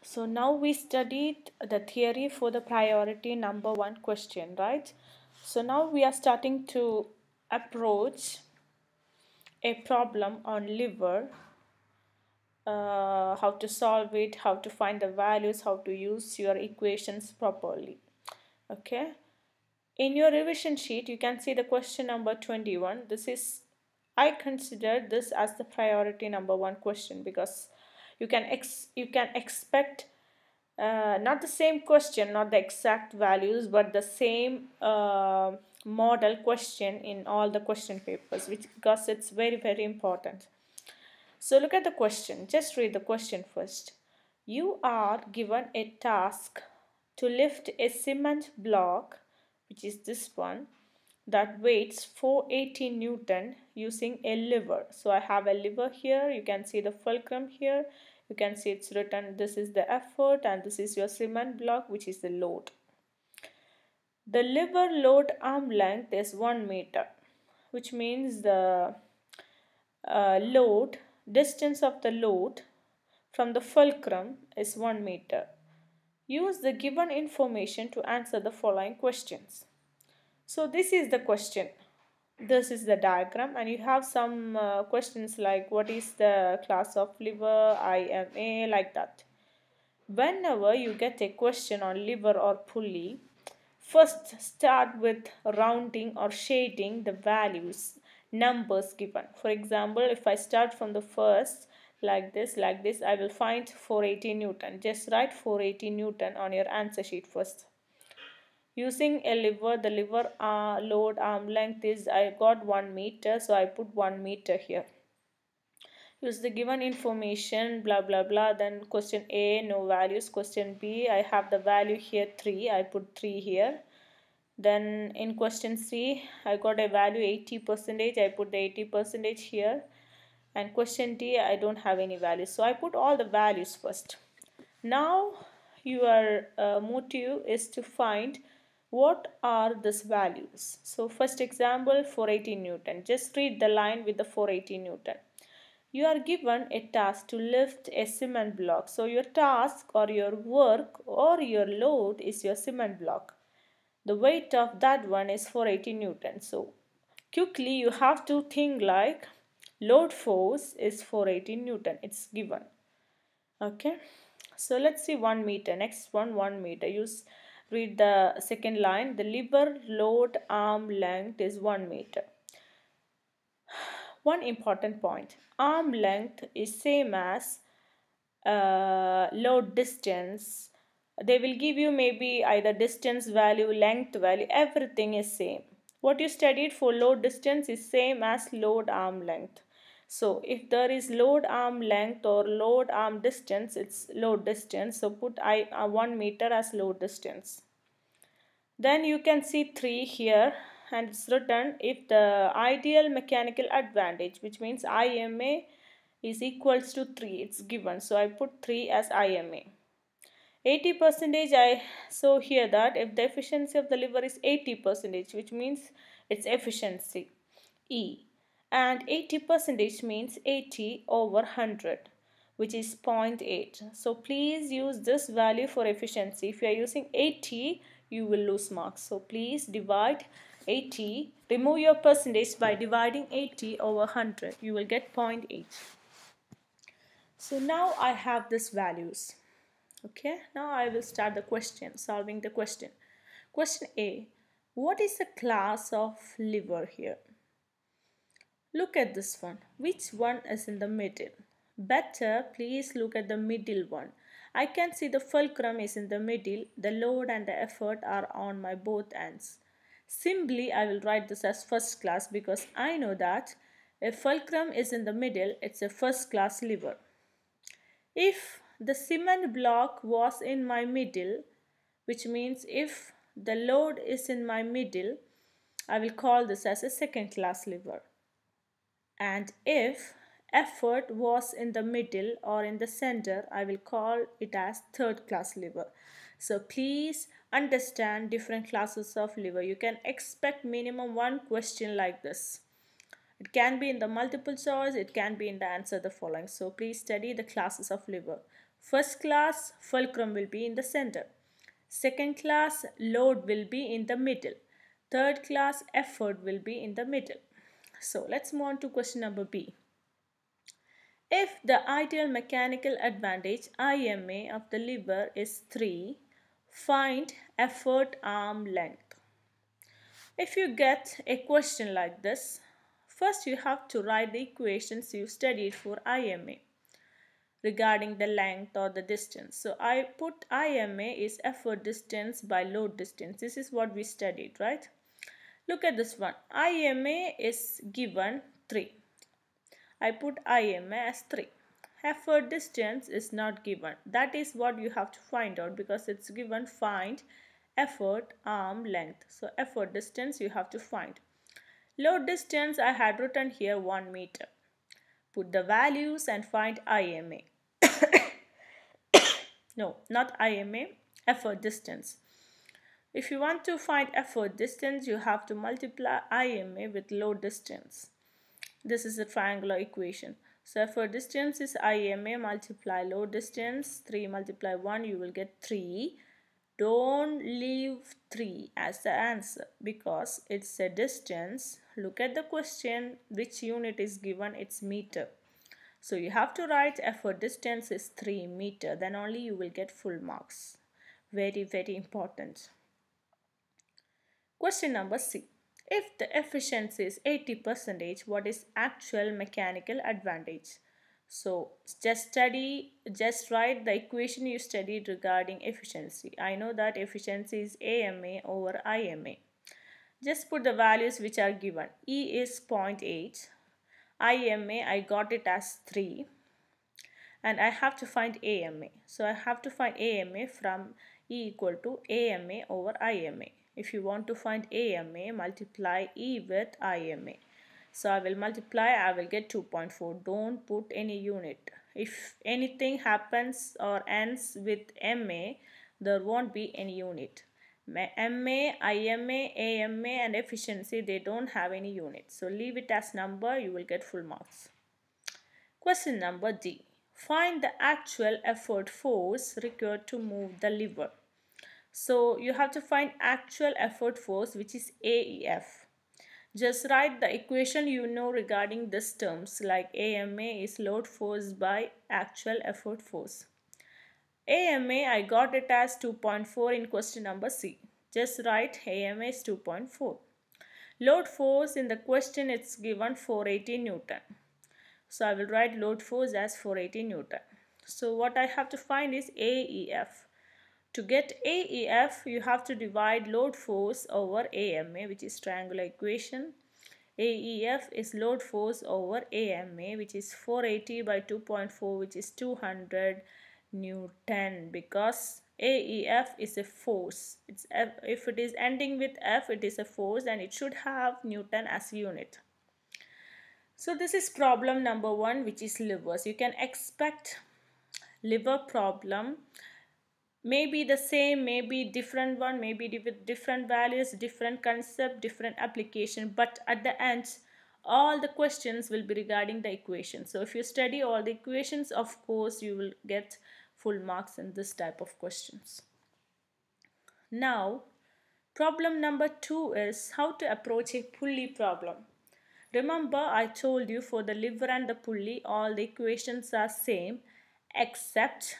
So now we studied the theory for the priority number one question, right? So now we are starting to approach a problem on liver, how to solve it, how to find the values, how to use your equations properly. Okay. In your revision sheet, you can see the question number 21. I consider this as the priority number one question because you can expect not the same question, not the exact values, but the same model question in all the question papers, which because it's very important. So look at the question. Just read the question first. You are given a task to lift a cement block, which is this one, that weighs 480 Newton using a lever. So I have a lever here. You can see the fulcrum here. You can see it's written this is the effort and this is your cement block, which is the load. The lever load arm length is 1 meter, which means the distance of the load from the fulcrum is 1 meter. Use the given information to answer the following questions. So this is the question. This is the diagram, and you have some questions like what is the class of lever, IMA, like that. Whenever you get a question on lever or pulley, first start with rounding or shading the values, numbers given. For example, if I start from the first like this, I will find 480 Newton. Just write 480 Newton on your answer sheet first. Using a lever, the lever load arm length is, I got 1 meter, so I put 1 meter here. Use the given information, blah blah blah. Then question A, no values. Question B, I have the value here 3, I put 3 here. Then in question C, I got a value 80%, I put the 80% here. And question D, I don't have any values, so I put all the values first. Now your motive is to find what are these values. So first example, 480 Newton. Just read the line with the 480 Newton. You are given a task to lift a cement block. So your task or your work or your load is your cement block. The weight of that one is 480 Newton. So quickly you have to think like load force is 480 Newton. It's given. Okay. So let's see 1 meter. Next one, 1 meter. Read the second line. The lever load arm length is 1 meter. One important point. Arm length is same as load distance. They will give you maybe either distance value, length value, everything is same. What you studied for load distance is same as load arm length. So if there is load arm length or load arm distance, it's load distance. So put 1 meter as load distance. Then you can see 3 here, and it's written if the ideal mechanical advantage, which means IMA, is equals to 3, it's given. So I put 3 as IMA. 80%, I so here that if the efficiency of the lever is 80%, which means its efficiency E, and 80% means 80 over 100, which is 0.8. So please use this value for efficiency. If you are using 80, you will lose marks. So please divide 80, remove your percentage by dividing 80 over 100. You will get 0.8. So now I have these values. Okay, now I will start the question, solving the question. Question A, what is the class of lever here? Look at this one. Which one is in the middle? Better, please look at the middle one. I can see the fulcrum is in the middle. The load and the effort are on my both ends. Simply, I will write this as first class because I know that if fulcrum is in the middle, it's a first class lever. If the cement block was in my middle, which means if the load is in my middle, I will call this as a second class lever. And if effort was in the middle or in the center, I will call it as third class lever. So please understand different classes of lever. You can expect minimum one question like this. It can be in the multiple choice, it can be in the answer the following. So please study the classes of liver. First class, fulcrum will be in the center. Second class, load will be in the middle. Third class, effort will be in the middle. So let's move on to question number B. If the ideal mechanical advantage IMA of the lever is 3, find effort arm length. If you get a question like this, first you have to write the equations you studied for IMA regarding the length or the distance. So I put IMA is effort distance by load distance. This is what we studied, right? Look at this one. IMA is given 3. I put IMA as 3. Effort distance is not given. That is what you have to find out because it's given find effort arm length. So effort distance you have to find. Load distance I had written here 1 meter. Put the values and find IMA. No, not IMA, effort distance. If you want to find effort distance, you have to multiply IMA with load distance. This is a triangular equation. So effort distance is IMA multiply load distance. 3 multiply 1, you will get 3. Don't leave 3 as the answer because it's a distance. Look at the question, which unit is given, it's meter. So you have to write effort distance is 3 meter, then only you will get full marks. Very, very important. Question number C. If the efficiency is 80%, what is actual mechanical advantage? So just write the equation you studied regarding efficiency. I know that efficiency is AMA over IMA. Just put the values which are given. E is 0.8. IMA, I got it as 3. And I have to find AMA. So I have to find AMA from E equal to AMA over IMA. If you want to find AMA, multiply E with IMA. So I will multiply, I will get 2.4. Don't put any unit. If anything happens or ends with MA, there won't be any unit. MA, IMA, AMA and efficiency, they don't have any unit. So leave it as number, you will get full marks. Question number D. Find the actual effort force required to move the lever. So you have to find actual effort force, which is AEF. Just write the equation you know regarding these terms, like AMA is load force by actual effort force. AMA, I got it as 2.4 in question number C. Just write AMA is 2.4. Load force in the question, it's given 480 Newton. So I will write load force as 480 Newton. So what I have to find is AEF. To get AEF, you have to divide load force over AMA, which is triangular equation. AEF is load force over AMA, which is 480 by 2.4, which is 200 Newton, because AEF is a force. If it is ending with F, it is a force and it should have Newton as unit. So this is problem number 1, which is levers. You can expect lever problem maybe the same, maybe different one, maybe with different values, different concept, different application, but at the end all the questions will be regarding the equation. So if you study all the equations, of course you will get full marks in this type of questions. Now problem number 2 is how to approach a pulley problem. Remember, I told you for the lever and the pulley all the equations are same, except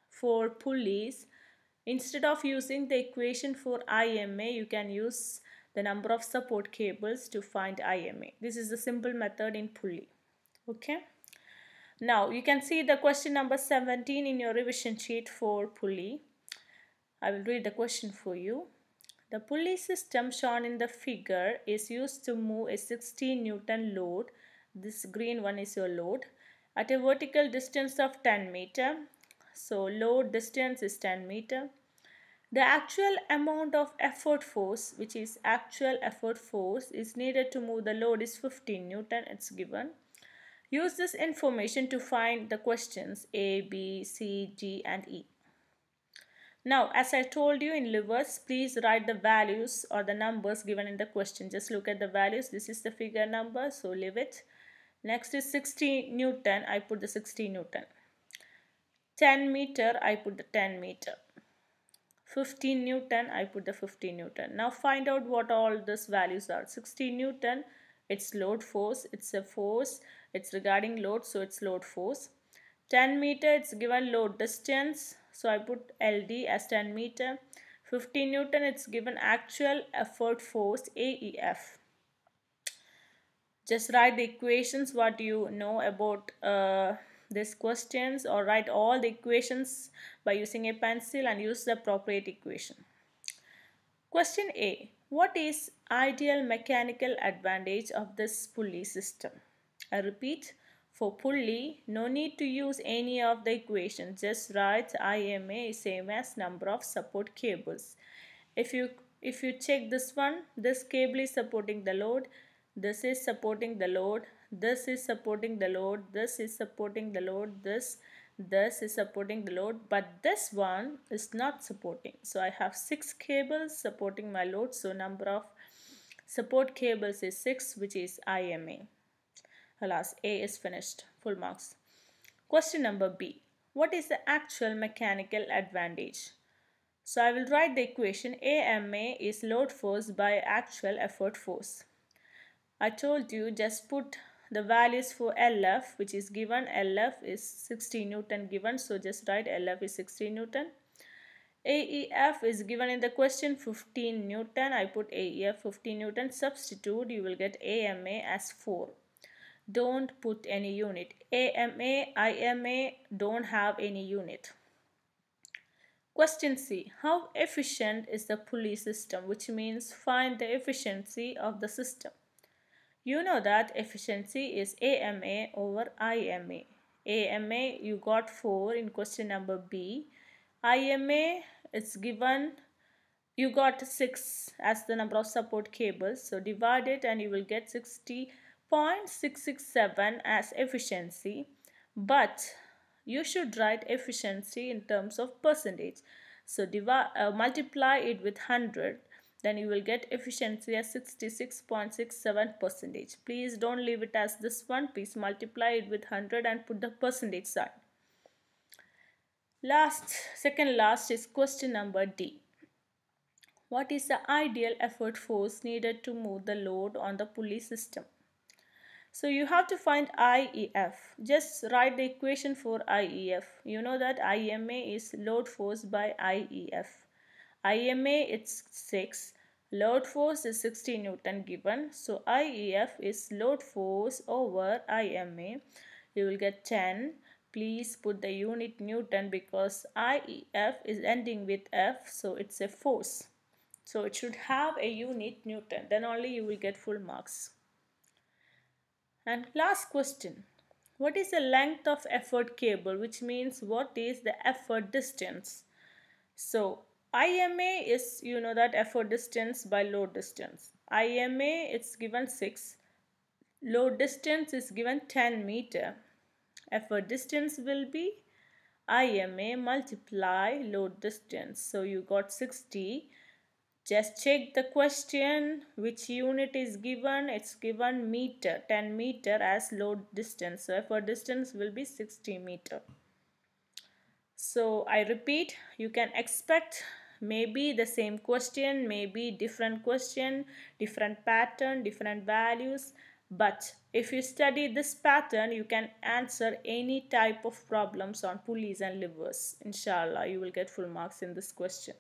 for pulleys, instead of using the equation for IMA, you can use the number of support cables to find IMA. This is the simple method in pulley. Okay. Now you can see the question number 17 in your revision sheet for pulley. I will read the question for you. The pulley system shown in the figure is used to move a 16 Newton load. This green one is your load at a vertical distance of 10 meter. So load distance is 10 meter. The actual amount of effort force, which is actual effort force, is needed to move the load is 15 Newton. It's given. Use this information to find the questions A, B, C, D and E. Now, as I told you in livers, please write the values or the numbers given in the question. Just look at the values. This is the figure number, so leave it. Next is 60 Newton. I put the 60 Newton. 10 meter, I put the 10 meter. 15 Newton, I put the 15 Newton. Now find out what all these values are. 60 Newton, it's load force, it's a force, it's regarding load, so it's load force. 10 meter, it's given load distance, so I put LD as 10 meter. 15 Newton, it's given actual effort force, AEF. Just write the equations what you know about these questions, or write all the equations by using a pencil and use the appropriate equation. Question A. What is ideal mechanical advantage of this pulley system? I repeat, for pulley, no need to use any of the equations. Just write IMA is same as number of support cables. If you check this one, this cable is supporting the load, this is supporting the load, this is supporting the load, this is supporting the load, this is supporting the load, but this one is not supporting. So I have 6 cables supporting my load, so number of support cables is 6, which is IMA. Alas, A is finished, full marks. Question number B. What is the actual mechanical advantage? So I will write the equation. AMA is load force by actual effort force. I told you just put the values for LF, which is given. LF is 60 Newton given, so just write LF is 60 Newton. AEF is given in the question 15 Newton. I put AEF 15 Newton. Substitute, you will get AMA as 4. Don't put any unit. AMA, IMA don't have any unit. Question C. How efficient is the pulley system? Which means find the efficiency of the system. You know that efficiency is AMA over IMA. AMA you got 4 in question number B. IMA it's given, you got 6 as the number of support cables. So divide it and you will get 60.667 as efficiency. But you should write efficiency in terms of percentage. So multiply it with 100, then you will get efficiency as 66.67%. Please don't leave it as this one. Please multiply it with 100 and put the percentage sign. Second last is question number D. What is the ideal effort force needed to move the load on the pulley system? So you have to find IEF. Just write the equation for IEF. You know that IMA is load force by IEF. IMA it's 6. Load force is 60 Newton given. So IEF is load force over IMA. You will get 10. Please put the unit Newton because IEF is ending with F, so it's a force. So it should have a unit Newton. Then only you will get full marks. And last question. What is the length of effort cable? Which means what is the effort distance? So IMA is, you know that, effort distance by load distance. IMA it's given 6. Load distance is given 10 meter. Effort distance will be IMA multiply load distance. So you got 60. Just check the question which unit is given. It's given meter, 10 meter as load distance. So effort distance will be 60 meter. So I repeat, you can expect maybe the same question, maybe different question, different pattern, different values. But if you study this pattern, you can answer any type of problems on pulleys and levers. Inshallah, you will get full marks in this question.